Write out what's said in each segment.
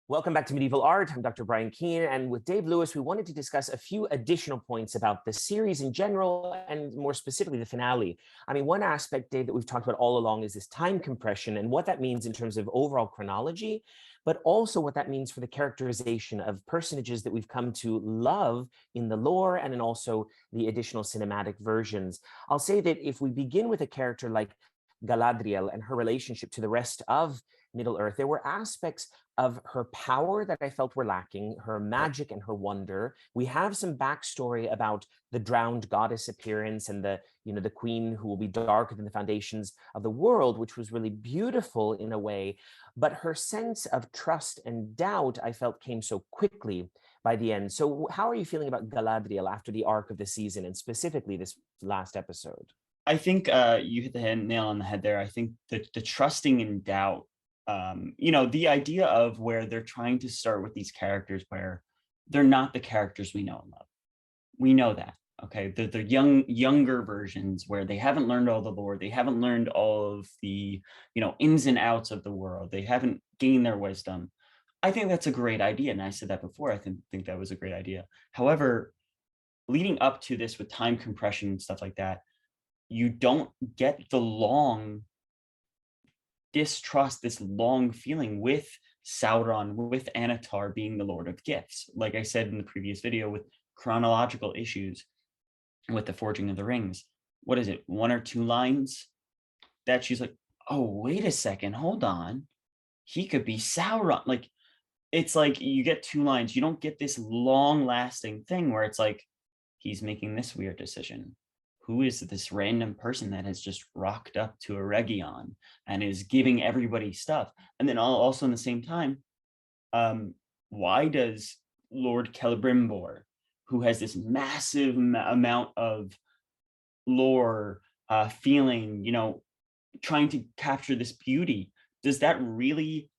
Welcome back to Medieval Art. I'm Dr. Brian Keane, and with Dave Lewis, we wanted to discuss a few additional points about the series in general, and more specifically, the finale. I mean, one aspect, Dave, that we've talked about all along is this time compression and what that means in terms of overall chronology, but also what that means for the characterization of personages that we've come to love in the lore and in also the additional cinematic versions. I'll say that if we begin with a character like Galadriel and her relationship to the rest of Middle Earth, there were aspects of her power that I felt were lacking, her magic and her wonder. We have some backstory about the drowned goddess appearance and the queen who will be darker than the foundations of the world, which was really beautiful in a way. But her sense of trust and doubt, I felt, came so quickly by the end. So how are you feeling about Galadriel after the arc of the season, and specifically this last episode? I think you hit the nail on the head there. I think that the trusting and doubt, the idea of where they're trying to start with these characters where they're not the characters we know and love. We know that. Okay. The younger versions where they haven't learned all the lore, they haven't learned all of the, ins and outs of the world. They haven't gained their wisdom. I think that's a great idea. And I said that before. I think that was a great idea. However, leading up to this with time compression and stuff like that, you don't get the long distrust, this long feeling with Sauron, with Anatar being the Lord of Gifts. Like I said in the previous video, with chronological issues with the Forging of the Rings. What is it? 1 or 2 lines that she's like, oh, wait a second, hold on. He could be Sauron. Like, it's like you get 2 lines. You don't get this long lasting thing where it's like, he's making this weird decision. Who is this random person that has just rocked up to a Region and is giving everybody stuff? And then also in the same time, why does Lord Celebrimbor, who has this massive amount of lore, feeling, trying to capture this beauty, does that really,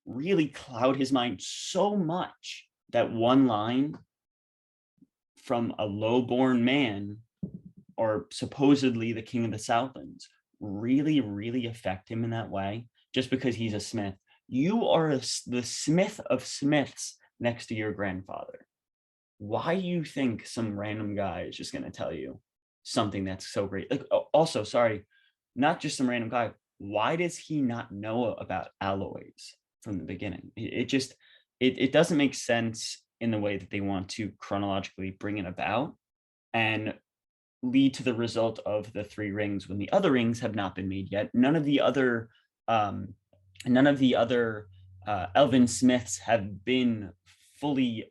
really cloud his mind so much that one line from a low-born man, or supposedly the king of the Southlands, really, really affect him in that way, just because he's a smith? You are the smith of smiths next to your grandfather. Why do you think some random guy is just going to tell you something that's so great? Like, also, sorry, not just some random guy. Why does he not know about alloys from the beginning? It doesn't make sense in the way that they want to chronologically bring it about and lead to the result of the 3 rings when the other rings have not been made yet. None of the other elven smiths have been fully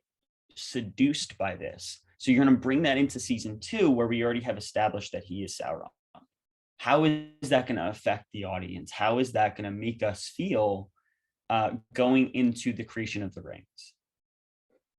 seduced by this. So you're going to bring that into season 2 where we already have established that he is Sauron. How is that going to affect the audience? How is that going to make us feel going into the creation of the rings?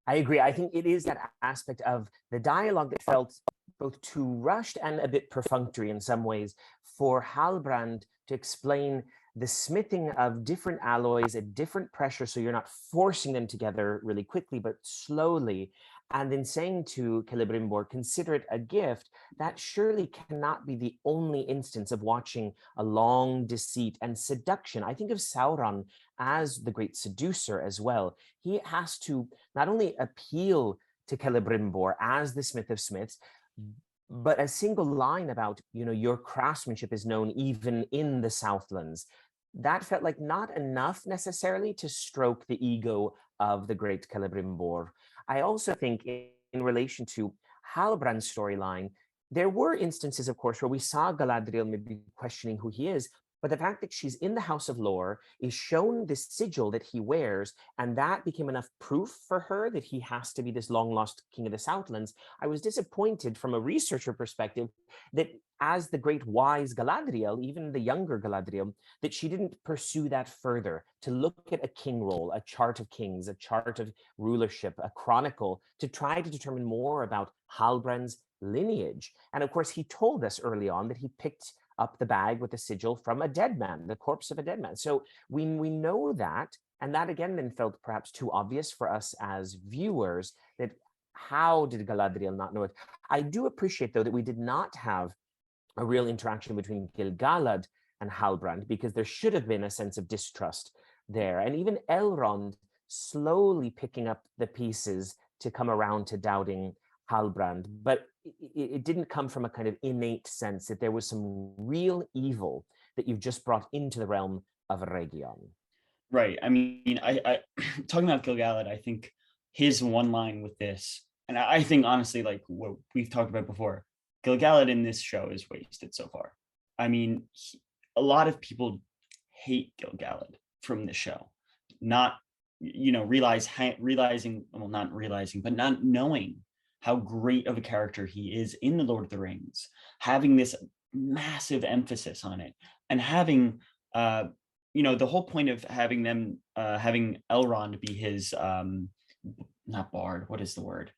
I agree. I think it is that aspect of the dialogue that felt both too rushed and a bit perfunctory in some ways, for Halbrand to explain the smithing of different alloys at different pressure, so you're not forcing them together really quickly, but slowly. And then saying to Celebrimbor, consider it a gift, that surely cannot be the only instance of watching a long deceit and seduction. I think of Sauron as the great seducer as well. He has to not only appeal to Celebrimbor as the smith of smiths, but a single line about, your craftsmanship is known even in the Southlands. That felt like not enough necessarily to stroke the ego of the great Celebrimbor. I also think in relation to Halbrand's storyline, there were instances, of course, where we saw Galadriel maybe questioning who he is, but the fact that she's in the House of Lore is shown this sigil that he wears, and that became enough proof for her that he has to be this long-lost king of the Southlands. I was disappointed from a researcher perspective that as the great wise Galadriel, even the younger Galadriel, that she didn't pursue that further, to look at a king roll, a chart of kings, a chart of rulership, a chronicle, to try to determine more about Halbrand's lineage. And of course, he told us early on that he picked up the bag with the sigil from a dead man, the corpse of a dead man. So we know that, and that again then felt perhaps too obvious for us as viewers, that how did Galadriel not know it? I do appreciate, though, that we did not have a real interaction between Gil-galad and Halbrand, because there should have been a sense of distrust there. And even Elrond slowly picking up the pieces to come around to doubting Halbrand. But it didn't come from a kind of innate sense that there was some real evil that you've just brought into the realm of a Region. Right. I mean, I talking about Gil-galad, I think his one line with this, and I think honestly, like what we've talked about before, Gil-galad in this show is wasted so far. I mean, a lot of people hate Gil-galad from the show, not realizing, well, not realizing, but not knowing how great of a character he is in the Lord of the Rings, having this massive emphasis on it, and having the whole point of having them having Elrond be his not bard, what is the word,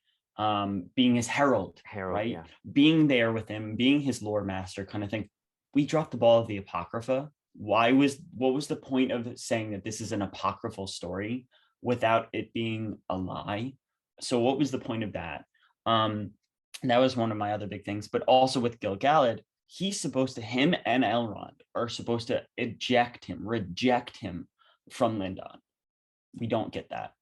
being his herald, right, Yeah. being there with him, being his lore master kind of thing. We dropped the ball of the Apocrypha. What was the point of saying that this is an apocryphal story without it being a lie? So what was the point of that? That was one of my other big things. But also with Gil-galad, him and Elrond are supposed to reject him from Lindon. We don't get that.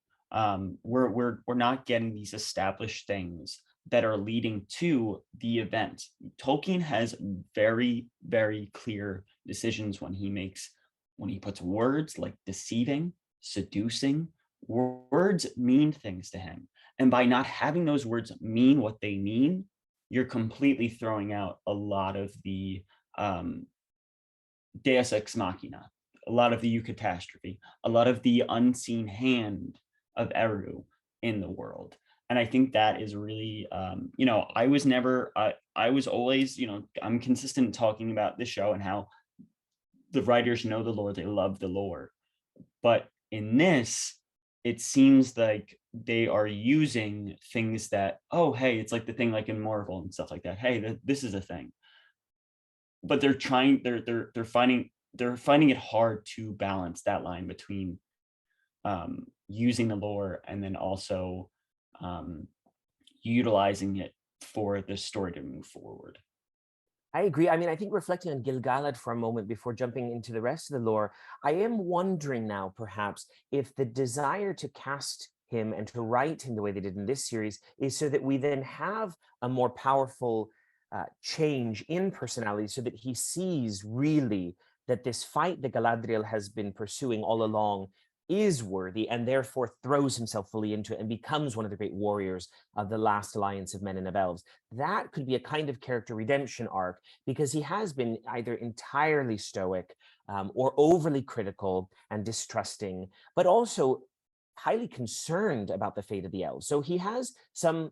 We're not getting these established things that are leading to the event. Tolkien has very, very clear decisions when he puts words like deceiving, seducing. Words mean things to him. And by not having those words mean what they mean, you're completely throwing out a lot of the Deus Ex Machina, a lot of the eucatastrophe, a lot of the unseen hand of Eru in the world. And I think that is really, I was always, I'm consistent talking about this show and how the writers know the lore, they love the lore. But in this, it seems like they are using things that, oh, hey, it's like the thing like in Marvel and stuff like that. Hey, this is a thing. But they're finding it hard to balance that line between using the lore and then also utilizing it for the story to move forward. I agree. I mean, I think reflecting on Gil-galad for a moment before jumping into the rest of the lore, I am wondering now, perhaps, if the desire to cast him and to write him the way they did in this series is so that we then have a more powerful change in personality, so that he sees really that this fight that Galadriel has been pursuing all along is worthy, and therefore throws himself fully into it and becomes one of the great warriors of the last alliance of men and of elves. That could be a kind of character redemption arc, because he has been either entirely stoic or overly critical and distrusting, but also highly concerned about the fate of the elves. So he has some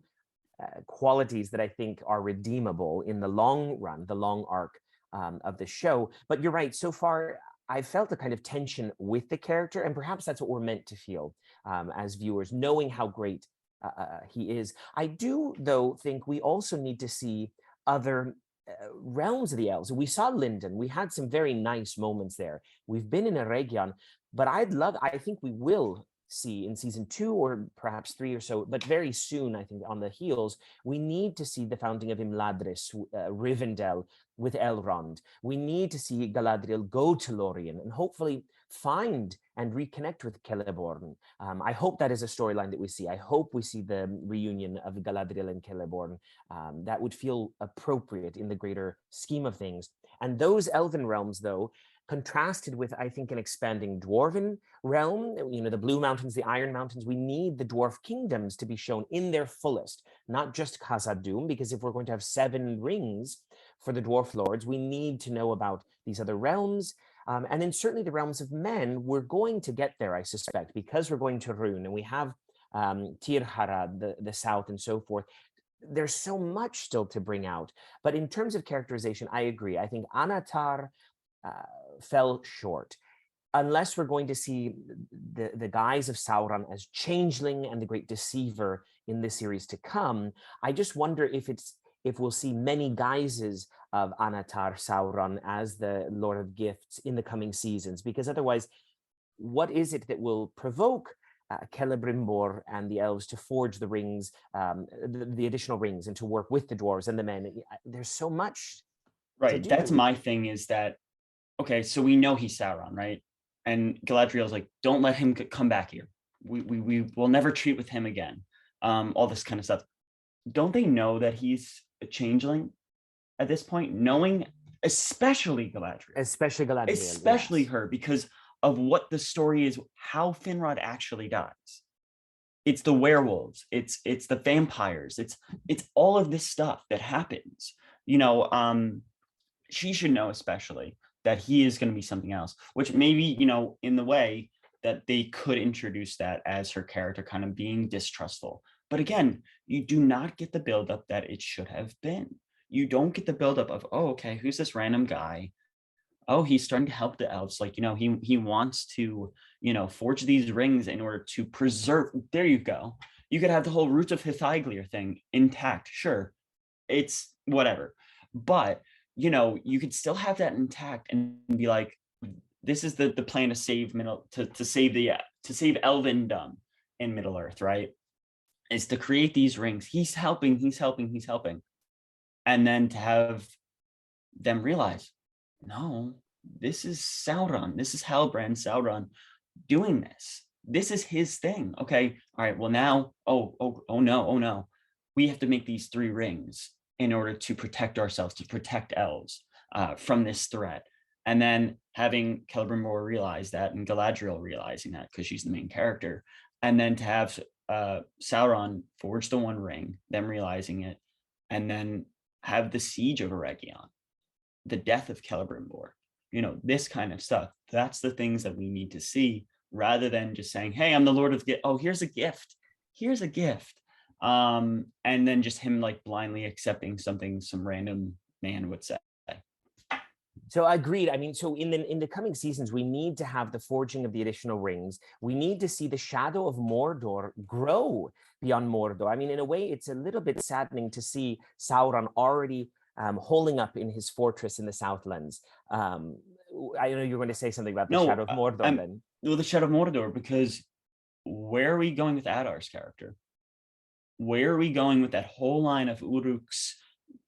qualities that I think are redeemable in the long run, the long arc of the show. But you're right, so far I felt a kind of tension with the character, and perhaps that's what we're meant to feel as viewers, knowing how great he is. I do, though, think we also need to see other realms of the elves. We saw Lindon. We had some very nice moments there. We've been in a Region, but I think we will see in season 2 or perhaps 3 or so, but very soon, I think on the heels, we need to see the founding of Imladris, Rivendell with Elrond. We need to see Galadriel go to Lorien and hopefully find and reconnect with Celeborn. I hope that is a storyline that we see. I hope we see the reunion of Galadriel and Celeborn. That would feel appropriate in the greater scheme of things. And those elven realms, though, contrasted with, I think, an expanding dwarven realm, the Blue Mountains, the Iron Mountains, we need the dwarf kingdoms to be shown in their fullest, not just Khazad-dûm, because if we're going to have 7 rings for the dwarf lords, we need to know about these other realms. And then certainly the realms of men, we're going to get there, I suspect, because we're going to Rhûn and we have Tir-Harad, the south and so forth. There's so much still to bring out. But in terms of characterization, I agree. I think Anatar fell short. Unless we're going to see the guise of Sauron as changeling and the great deceiver in this series to come, I just wonder if we'll see many guises of Anatar Sauron as the Lord of Gifts in the coming seasons, because otherwise, what is it that will provoke Celebrimbor and the elves to forge the rings, the additional rings, and to work with the dwarves and the men? There's so much Right. That's my thing, is that, okay, so we know he's Sauron, right? And Galadriel's like, don't let him come back here. we will never treat with him again. All this kind of stuff. Don't they know that he's a changeling at this point? Knowing, especially Galadriel, Especially Galadriel, especially yes. her, because of what the story is, how Finrod actually dies. It's the werewolves, it's the vampires, it's all of this stuff that happens. She should know especially that he is going to be something else, which maybe, in the way that they could introduce that as her character kind of being distrustful. But again, you do not get the buildup that it should have been. You don't get the buildup of, oh, okay, who's this random guy? Oh, he's starting to help the elves. Like, he wants to, forge these rings in order to preserve. There you go. You could have the whole Roots of Hithyglir thing intact. Sure, it's whatever. But, you could still have that intact and be like, this is the plan to save to save Elvendom in Middle Earth, right? Is to create these rings. He's helping. And then to have them realize, no, this is Sauron. This is Halbrand Sauron doing this. This is his thing. Okay. All right. Well, now, oh no. We have to make these 3 rings in order to protect ourselves, to protect elves from this threat. And then having Celebrimbor realize that, and Galadriel realizing that because she's the main character. And then to have Sauron forge the one ring, them realizing it, and then have the siege of Eregion, the death of Celebrimbor, this kind of stuff. That's the things that we need to see, rather than just saying, hey, I'm the Lord of Gift. Oh, here's a gift. And then just him like blindly accepting something some random man would say. So agreed. I mean, so in the coming seasons, we need to have the forging of the additional rings. We need to see the shadow of Mordor grow beyond Mordor. I mean, in a way, it's a little bit saddening to see Sauron already holding up in his fortress in the Southlands. I know you're going to say something about the shadow of Mordor then. Well, the shadow of Mordor, because where are we going with Adar's character? Where are we going with that whole line of Uruks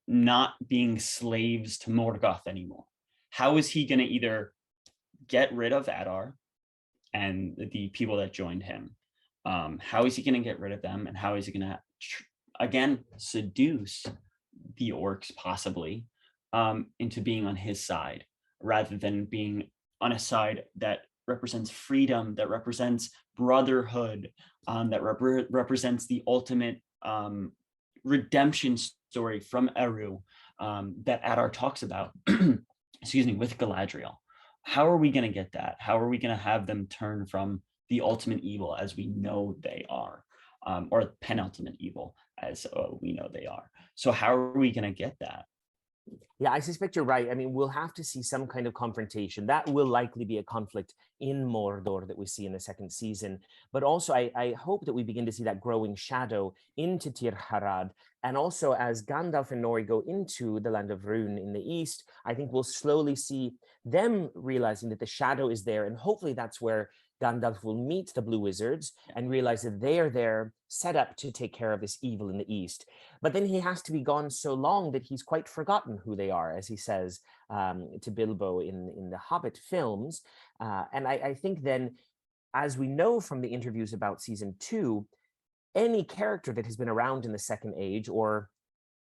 not being slaves to Morgoth anymore? How is he going to either get rid of Adar and the people that joined him? How is he going to get rid of them? And how is he going to, again, seduce the orcs possibly into being on his side, rather than being on a side that represents freedom, that represents brotherhood, that represents the ultimate redemption story from Eru that Adar talks about, excuse me, with Galadriel. How are we going to get that? How are we going to have them turn from the ultimate evil as we know they are, or penultimate evil as we know they are? So how are we going to get that? Yeah, I suspect you're right. I mean, we'll have to see some kind of confrontation. That will likely be a conflict in Mordor that we see in the second season. But also, I hope that we begin to see that growing shadow into Tir Harad. And also, as Gandalf and Nori go into the land of Rhûn in the east, I think we'll slowly see them realizing that the shadow is there. And hopefully that's where Gandalf will meet the Blue Wizards and realize that they are there set up to take care of this evil in the east. But then he has to be gone so long that he's quite forgotten who they are, as he says to Bilbo in the Hobbit films. And I think then, as we know from the interviews about season 2, any character that has been around in the Second Age or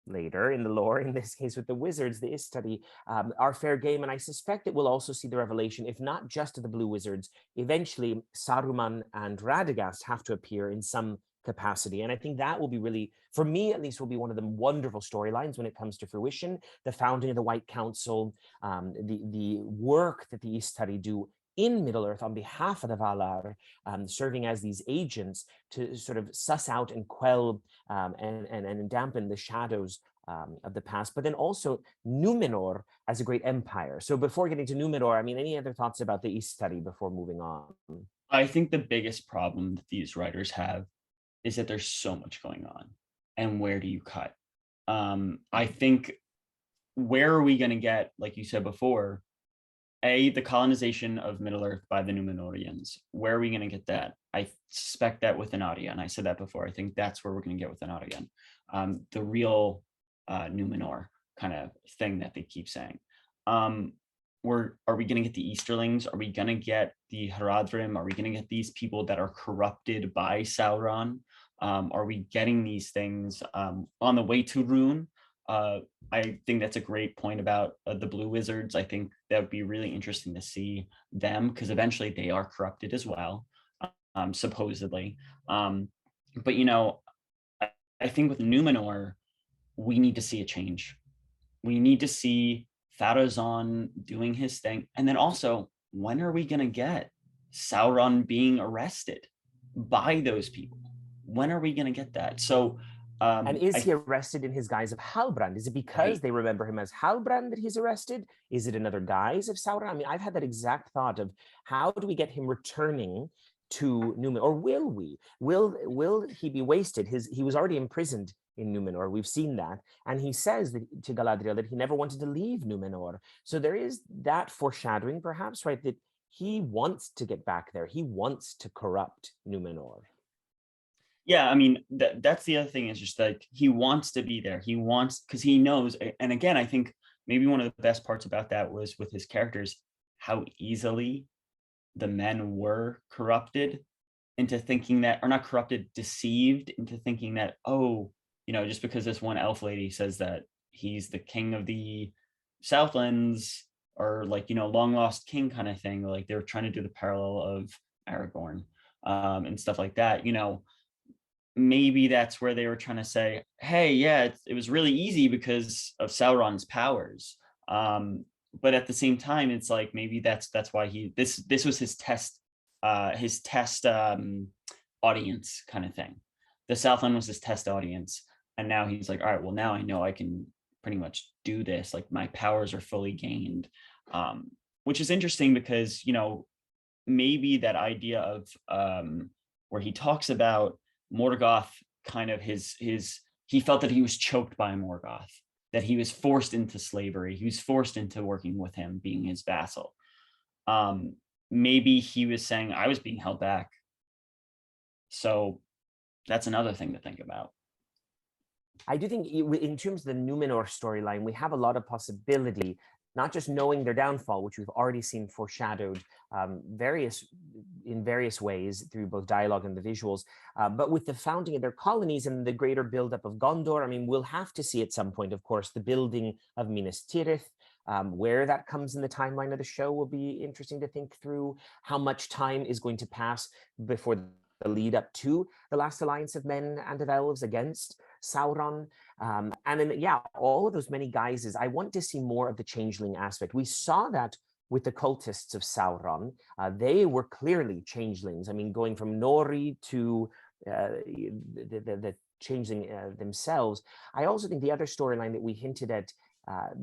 later in the lore, in this case with the wizards, the Istari, are fair game. And I suspect that we'll also see the revelation, if not just of the Blue Wizards, eventually Saruman and Radagast have to appear in some capacity. And I think that will be really, for me at least, will be one of the wonderful storylines when it comes to fruition. The founding of the White Council, the work that the Istari do in Middle-earth on behalf of the Valar, serving as these agents to sort of suss out and quell and dampen the shadows of the past, but then also Numenor as a great empire. So before getting to Numenor, I mean, any other thoughts about the Istari before moving on? I think the biggest problem that these writers have is that there's so much going on, and where do you cut? I think, where are we going to get, like you said before, the colonization of Middle-earth by the Numenorians? Where are we going to get that? I suspect that with Anadia, and I said that before. I think that's where we're going to get with Anadia, the real Numenor kind of thing that they keep saying. are we going to get the Easterlings? Are we going to get the Haradrim? Are we going to get these people that are corrupted by Sauron? Are we getting these things on the way to Rune? I think that's a great point about the Blue Wizards. I think that would be really interesting to see them, because eventually they are corrupted as well, supposedly. But I think with Numenor, we need to see a change. We need to see Pharazôn doing his thing. And then also, when are we going to get Sauron being arrested by those people? When are we going to get that? So, and is he arrested in his guise of Halbrand? Is it because they remember him as Halbrand that he's arrested? Is it another guise of Sauron? I mean, I've had that exact thought of how do we get him returning to Numenor, or will we? Will he be wasted? He was already imprisoned in Numenor. We've seen that, and he says to Galadriel that he never wanted to leave Numenor. So there is that foreshadowing, perhaps, right? That he wants to get back there. He wants to corrupt Numenor. Yeah, I mean, that's the other thing, is just like he wants to be there. He wants, because he knows. And again, I think maybe one of the best parts about that was with his characters, how easily the men were corrupted into thinking that, or not corrupted, deceived into thinking that, oh, just because this one elf lady says that he's the king of the Southlands, or like, long lost king kind of thing, like they're trying to do the parallel of Aragorn and stuff like that. Maybe that's where they were trying to say, hey, yeah, it was really easy because of Sauron's powers. But at the same time, it's like, maybe that's why this was his test audience kind of thing. The Southland was his test audience. And now he's like, all right, well, now I know I can pretty much do this. Like, my powers are fully gained, which is interesting because, maybe that idea of where he talks about Morgoth, kind of he felt that he was choked by Morgoth, that he was forced into slavery. He was forced into working with him, being his vassal. Maybe he was saying, I was being held back. So that's another thing to think about. I do think in terms of the Numenor storyline, we have a lot of possibility, not just knowing their downfall, which we've already seen foreshadowed in various ways through both dialogue and the visuals, but with the founding of their colonies and the greater buildup of Gondor. I mean, we'll have to see at some point, of course, the building of Minas Tirith. Where that comes in the timeline of the show will be interesting to think through. How much time is going to pass before the lead up to the last alliance of men and of elves against Sauron. And then, yeah, all of those many guises. I want to see more of the changeling aspect. We saw that with the cultists of Sauron. They were clearly changelings. I mean, going from Nori to the changeling themselves. I also think the other storyline that we hinted at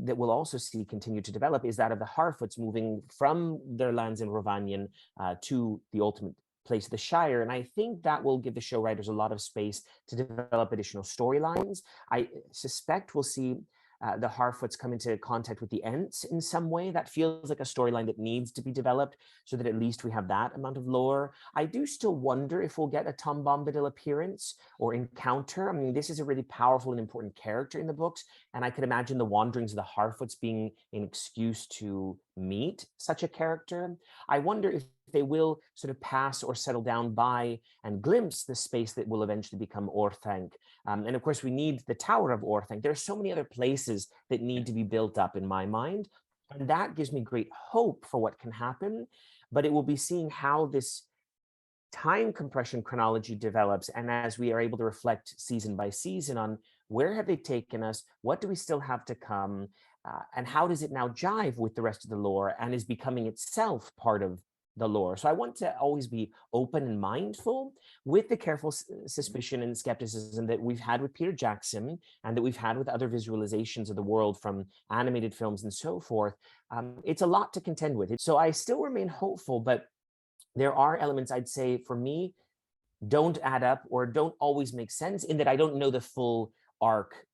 that we'll also see continue to develop is that of the Harfoots moving from their lands in Rhovanion to the ultimate place of the Shire. And I think that will give the show writers a lot of space to develop additional storylines. I suspect we'll see the Harfoots come into contact with the Ents in some way. That feels like a storyline that needs to be developed so that at least we have that amount of lore. I do still wonder if we'll get a Tom Bombadil appearance or encounter. I mean, this is a really powerful and important character in the books, and I could imagine the wanderings of the Harfoots being an excuse to meet such a character. I wonder if they will sort of pass or settle down by and glimpse the space that will eventually become Orthanc. And of course, we need the Tower of Orthanc. There are so many other places that need to be built up in my mind. And that gives me great hope for what can happen. But it will be seeing how this time compression chronology develops. And as we are able to reflect season by season on where have they taken us, what do we still have to come, and how does it now jive with the rest of the lore and is becoming itself part of the lore. So I want to always be open and mindful with the careful suspicion and skepticism that we've had with Peter Jackson and that we've had with other visualizations of the world from animated films and so forth. It's a lot to contend with. So I still remain hopeful, but there are elements, I'd say, for me, don't add up or don't always make sense, in that I don't know the full arc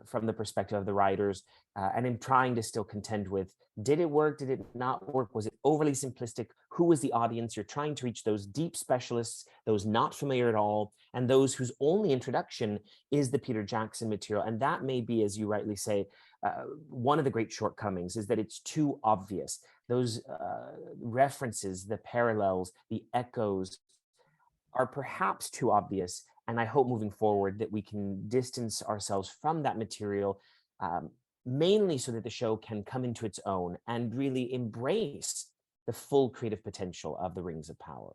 from the perspective of the writers, and I'm trying to still contend with, did it work, did it not work, was it overly simplistic, who was the audience? You're trying to reach those deep specialists, those not familiar at all, and those whose only introduction is the Peter Jackson material. And that may be, as you rightly say, one of the great shortcomings is that it's too obvious. those references, the parallels, the echoes are perhaps too obvious. And I hope moving forward that we can distance ourselves from that material, um, mainly so that the show can come into its own and really embrace the full creative potential of the Rings of Power.